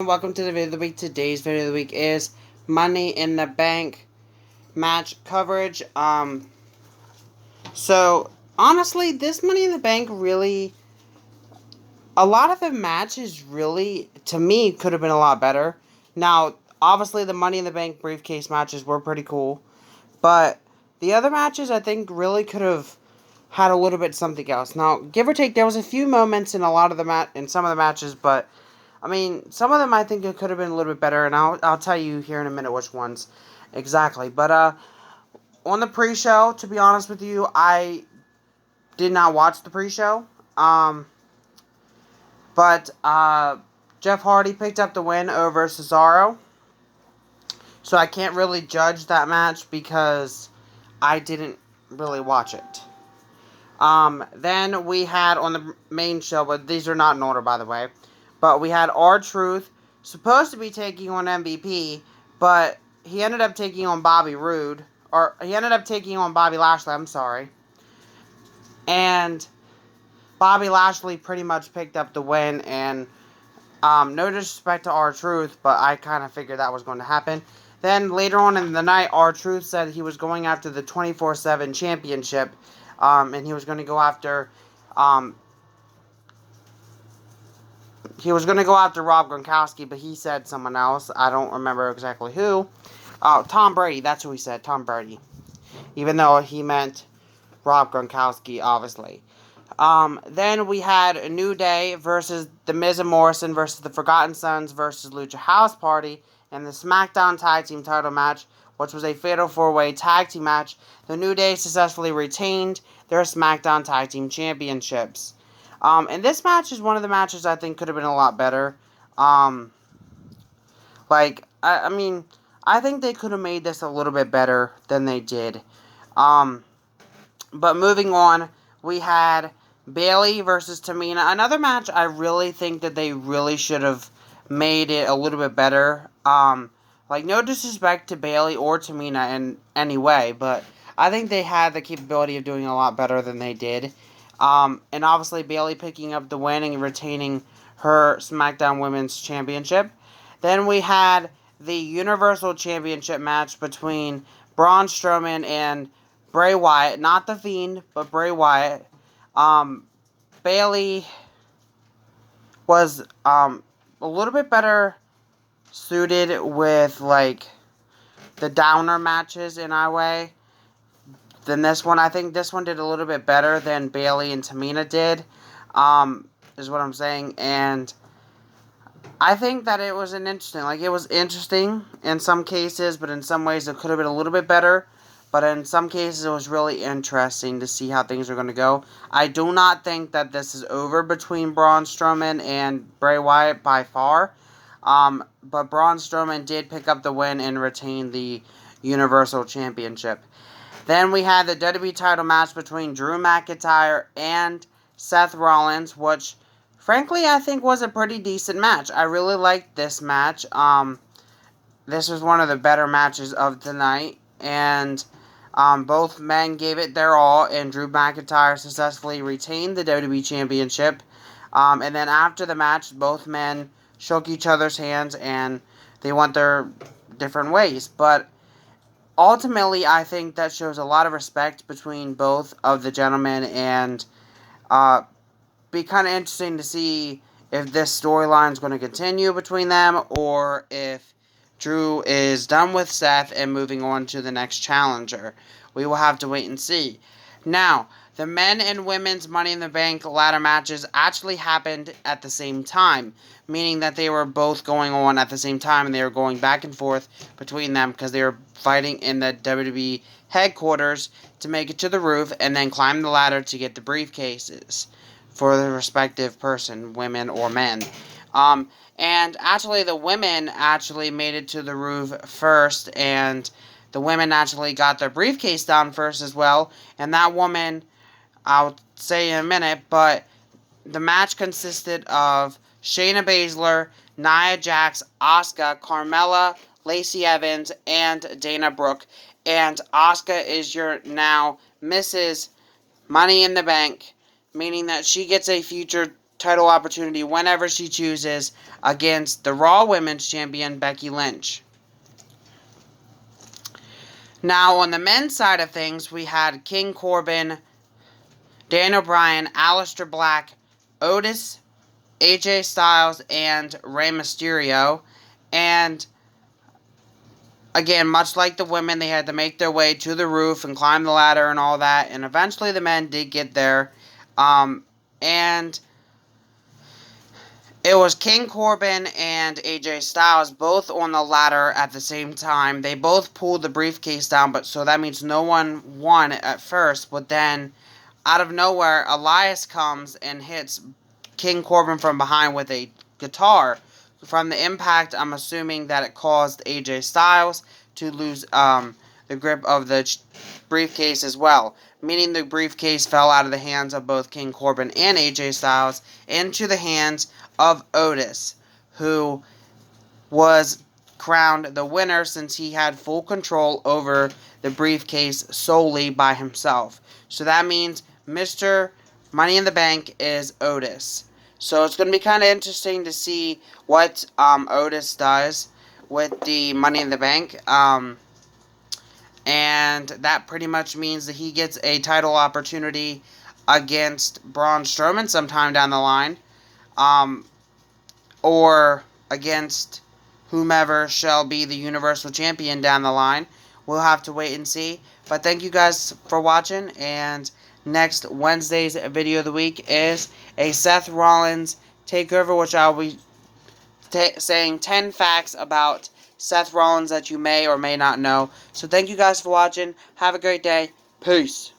Welcome to the video of the week. Today's video of the week is Money in the Bank match coverage. So honestly, this Money in the Bank really, a lot of the matches really, to me, could have been a lot better. Now, obviously, the Money in the Bank briefcase matches were pretty cool, but the other matches I think really could have had a little bit something else. Now, give or take, there was a few moments in a lot of the in some of the matches, but I mean, some of them I think it could have been a little bit better, and I'll tell you here in a minute which ones exactly. But on the pre-show, to be honest with you, I did not watch the pre-show. But Jeff Hardy picked up the win over Cesaro, so I can't really judge that match because I didn't really watch it. Then we had on the main show, but these are not in order, by the way. But we had R-Truth supposed to be taking on MVP, but he ended up taking on Bobby Roode. Or he ended up taking on Bobby Lashley, I'm sorry. And Bobby Lashley pretty much picked up the win, and no disrespect to R-Truth, but I kind of figured that was going to happen. Then later on in the night, R-Truth said he was going after the 24/7 championship, and he was going to go after Rob Gronkowski, but he said someone else. I don't remember exactly who. Tom Brady, that's who he said, Tom Brady. Even though he meant Rob Gronkowski, obviously. Then we had a New Day versus The Miz and Morrison versus the Forgotten Sons versus Lucha House Party in the SmackDown Tag Team title match, which was a Fatal 4-Way Tag Team match. The New Day successfully retained their SmackDown Tag Team Championships. And this match is one of the matches I think could have been a lot better. I mean, I think they could have made this a little bit better than they did. But moving on, we had Bayley versus Tamina. Another match I really think that they really should have made it a little bit better. No disrespect to Bayley or Tamina in any way, but I think they had the capability of doing a lot better than they did. And obviously Bayley picking up the win and retaining her SmackDown Women's Championship. Then we had the Universal Championship match between Braun Strowman and Bray Wyatt. Not The Fiend, but Bray Wyatt. Bayley was a little bit better suited with the downer matches in our way than this one. I think this one did a little bit better than Bayley and Tamina did, is what I'm saying. And I think that it was it was interesting in some cases, but in some ways it could have been a little bit better. But in some cases it was really interesting to see how things are going to go. I do not think that this is over between Braun Strowman and Bray Wyatt by far. But Braun Strowman did pick up the win and retain the Universal Championship. Then we had the WWE title match between Drew McIntyre and Seth Rollins, which, frankly, I think was a pretty decent match. I really liked this match. This was one of the better matches of the night, and both men gave it their all, and Drew McIntyre successfully retained the WWE Championship. And then after the match, both men shook each other's hands, and they went their different ways. But ultimately, I think that shows a lot of respect between both of the gentlemen, and be kind of interesting to see if this storyline is going to continue between them, or if Drew is done with Seth and moving on to the next challenger. We will have to wait and see. Now, the men and women's Money in the Bank ladder matches actually happened at the same time, meaning that they were both going on at the same time, and they were going back and forth between them because they were fighting in the WWE headquarters to make it to the roof and then climb the ladder to get the briefcases for the respective person, women or men. And actually the women actually made it to the roof first, and the women actually got their briefcase down first as well. And that woman, I'll say in a minute, but the match consisted of Shayna Baszler, Nia Jax, Asuka, Carmella, Lacey Evans, and Dana Brooke. And Asuka is your now Mrs. Money in the Bank, meaning that she gets a future title opportunity whenever she chooses against the Raw Women's Champion, Becky Lynch. Now, on the men's side of things, we had King Corbin, Daniel Bryan, Aleister Black, Otis, AJ Styles, and Rey Mysterio. And again, much like the women, they had to make their way to the roof and climb the ladder and all that. And eventually the men did get there. And it was King Corbin and AJ Styles both on the ladder at the same time. They both pulled the briefcase down, but so that means no one won at first. But then, out of nowhere, Elias comes and hits King Corbin from behind with a guitar. From the impact, I'm assuming that it caused AJ Styles to lose the grip of the briefcase as well, meaning the briefcase fell out of the hands of both King Corbin and AJ Styles into the hands of Otis, who was crowned the winner since he had full control over the briefcase solely by himself. So that means Mr. Money in the Bank is Otis. So it's going to be kind of interesting to see what Otis does with the Money in the Bank. And that pretty much means that he gets a title opportunity against Braun Strowman sometime down the line. Or against whomever shall be the Universal Champion down the line. We'll have to wait and see. But thank you guys for watching. And next Wednesday's video of the week is a Seth Rollins takeover, which I'll be saying 10 facts about Seth Rollins that you may or may not know. So thank you guys for watching. Have a great day. Peace.